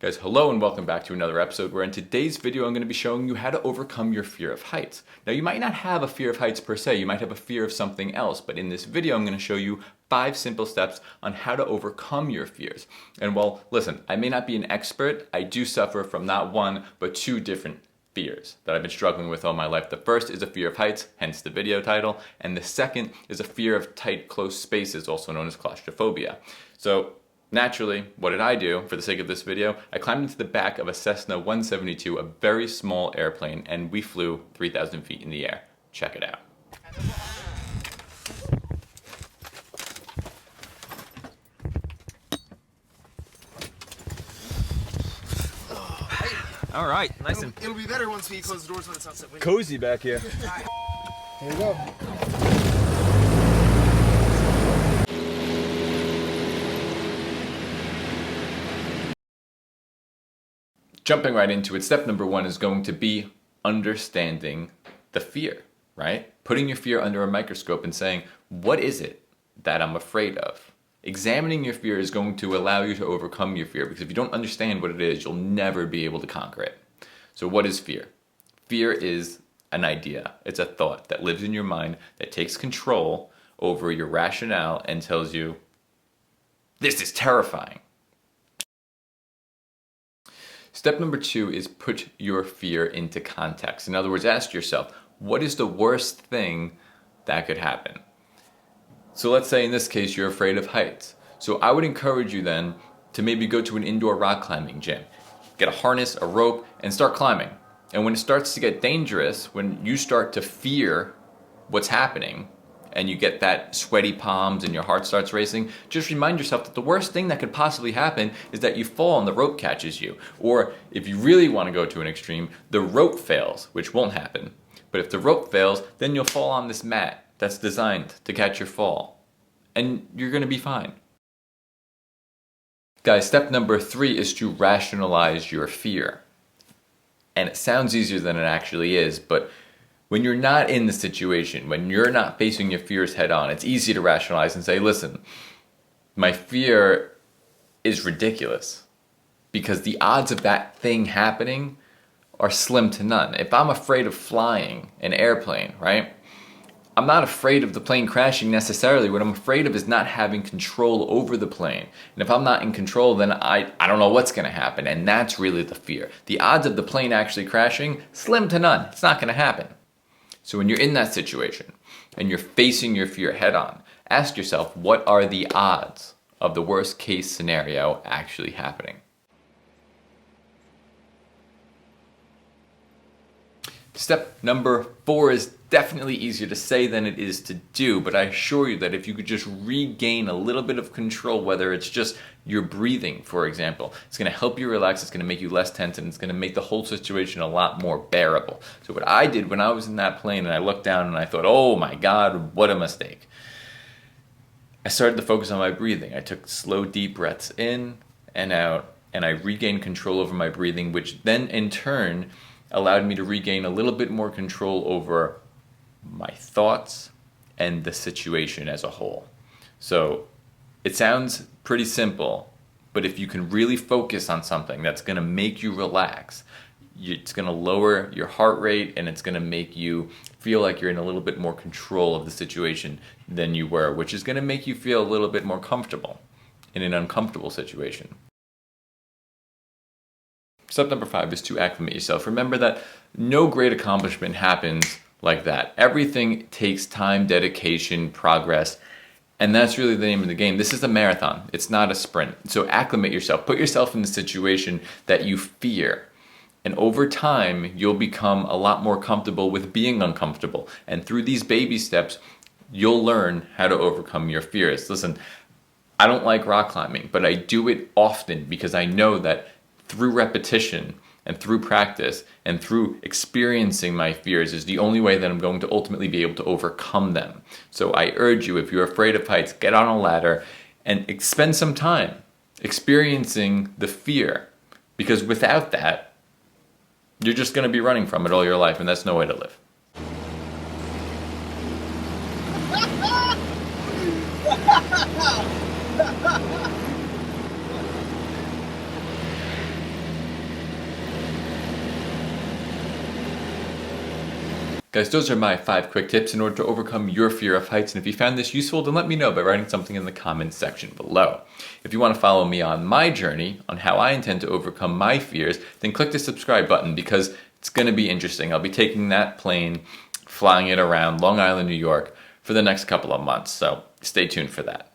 Guys, hello and welcome back to another episode where in today's video I'm going to be showing you how to overcome your fear of heights. Now you might not have a fear of heights per se, you might have a fear of something else, but in this video I'm going to show you 5 simple steps on how to overcome your fears. And well, listen, I may not be an expert, I do suffer from not one, but 2 different fears that I've been struggling with all my life. The first is a fear of heights, hence the video title, and the second is a fear of tight, close spaces, also known as claustrophobia. So naturally, what did I do for the sake of this video? I climbed into the back of a Cessna 172, a very small airplane, and we flew 3,000 feet in the air. Check it out. All right, nice and it'll be better once we close the doors when it's outside window. cozy back here. Here we go. Jumping right into it, step number 1 is going to be understanding the fear, right? Putting your fear under a microscope and saying, what is it that I'm afraid of? Examining your fear is going to allow you to overcome your fear, because if you don't understand what it is, you'll never be able to conquer it. So what is fear? Fear is an idea. It's a thought that lives in your mind that takes control over your rationale and tells you, this is terrifying. Step number 2 is put your fear into context. In other words, ask yourself, what is the worst thing that could happen? So let's say in this case you're afraid of heights. So I would encourage you then to maybe go to an indoor rock climbing gym. Get a harness, a rope, and start climbing. And when it starts to get dangerous, when you start to fear what's happening, and you get that sweaty palms and your heart starts racing, just remind yourself that the worst thing that could possibly happen is that you fall and the rope catches you. Or if you really want to go to an extreme, the rope fails, which won't happen. But if the rope fails, then you'll fall on this mat that's designed to catch your fall. And you're going to be fine. Guys, step number 3 is to rationalize your fear. And it sounds easier than it actually is, but when you're not in the situation, when you're not facing your fears head on, it's easy to rationalize and say, listen, my fear is ridiculous because the odds of that thing happening are slim to none. If I'm afraid of flying an airplane, right? I'm not afraid of the plane crashing necessarily. What I'm afraid of is not having control over the plane. And if I'm not in control, then I don't know what's going to happen. And that's really the fear. The odds of the plane actually crashing, slim to none. It's not going to happen. So when you're in that situation and you're facing your fear head on, ask yourself, what are the odds of the worst case scenario actually happening? Step number 4 is definitely easier to say than it is to do, but I assure you that if you could just regain a little bit of control, whether it's just your breathing, for example, it's going to help you relax, it's going to make you less tense, and it's going to make the whole situation a lot more bearable. So what I did when I was in that plane and I looked down and I thought, oh my God, what a mistake. I started to focus on my breathing. I took slow, deep breaths in and out, and I regained control over my breathing, which then in turn allowed me to regain a little bit more control over my thoughts and the situation as a whole. So it sounds pretty simple, but if you can really focus on something that's going to make you relax, it's going to lower your heart rate and it's going to make you feel like you're in a little bit more control of the situation than you were, which is going to make you feel a little bit more comfortable in an uncomfortable situation. Step number 5 is to acclimate yourself. Remember that no great accomplishment happens like that. Everything takes time, dedication, progress, and that's really the name of the game. This is a marathon. It's not a sprint. So acclimate yourself. Put yourself in the situation that you fear. And over time, you'll become a lot more comfortable with being uncomfortable. And through these baby steps, you'll learn how to overcome your fears. Listen, I don't like rock climbing, but I do it often because I know that through repetition and through practice and through experiencing my fears is the only way that I'm going to ultimately be able to overcome them. So I urge you, if you're afraid of heights, get on a ladder and spend some time experiencing the fear, because without that, you're just going to be running from it all your life, and that's no way to live. Guys, those are my 5 quick tips in order to overcome your fear of heights. And if you found this useful, then let me know by writing something in the comments section below. If you want to follow me on my journey on how I intend to overcome my fears, then click the subscribe button because it's going to be interesting. I'll be taking that plane, flying it around Long Island, New York for the next couple of months. So stay tuned for that.